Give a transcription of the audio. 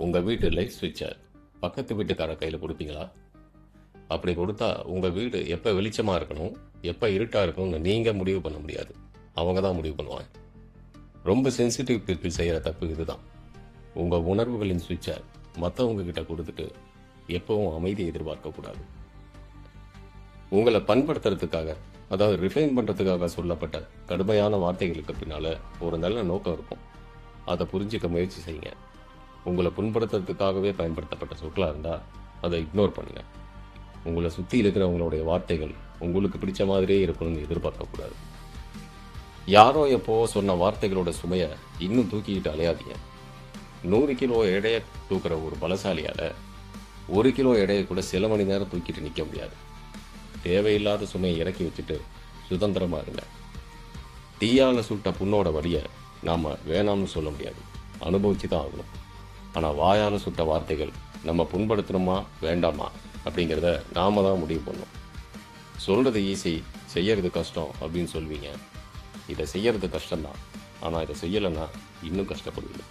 உங்கள் வீட்டு லைட் ஸ்விட்சை பக்கத்து வீட்டுக்கார கையில் கொடுப்பீங்களா? அப்படி கொடுத்தா உங்கள் வீடு எப்போ வெளிச்சமாக இருக்கணும், எப்போ இருட்டாக இருக்கணும்னு நீங்கள் முடிவு பண்ண முடியாது. அவங்க தான் முடிவு பண்ணுவாங்க. ரொம்ப சென்சிட்டிவ் பீப்புள் செய்கிற தப்பு இதுதான். உங்கள் உணர்வுகளின் ஸ்விட்சை மற்றவங்க கிட்ட கொடுத்துட்டு எப்பவும் அமைதியை எதிர்பார்க்கக்கூடாது. உங்களை பண்படுத்துறதுக்காக, அதாவது ரிஃபைன் பண்ணுறதுக்காக சொல்லப்பட்ட கடுமையான வார்த்தைகளுக்கு பின்னால் ஒரு நல்ல நோக்கம் இருக்கும். அதை புரிஞ்சிக்க முயற்சி செய்யுங்க. உங்களை புண்படுத்துறதுக்காகவே பயன்படுத்தப்பட்ட சொற்களாக இருந்தால் அதை இக்னோர் பண்ணுங்க. உங்களை சுற்றி இருக்கிறவங்களுடைய வார்த்தைகள் உங்களுக்கு பிடிச்ச மாதிரியே இருக்கணும்னு எதிர்பார்க்கக்கூடாது. யாரோ எப்போ சொன்ன வார்த்தைகளோட சுமையை இன்னும் தூக்கிக்கிட்டு அலையாதீங்க. 100 கிலோ எடையை தூக்குற ஒரு பலசாலியால் 1 கிலோ எடையை கூட சில மணி நேரம் தூக்கிட்டு நிற்க முடியாது. தேவையில்லாத சுமையை இறக்கி வச்சுட்டு சுதந்திரமாக இருங்க. தீயால் சுட்ட புண்ணோட வழியை நாம் வேணாம்னு சொல்ல முடியாது, அனுபவிச்சு தான் ஆகணும். ஆனால் வாயால் சுட்ட வார்த்தைகள் நம்ம புண்படுத்தணுமா வேண்டாமா அப்படிங்கிறத நாம தான் முடிவு பண்ணோம். சொல்கிறது ஈஸி, செய்யறது கஷ்டம் அப்படின்னு சொல்வீங்க. இதை செய்யறது கஷ்டம்தான், ஆனால் இதை செய்யலைன்னா இன்னும் கஷ்டப்படுவீங்க.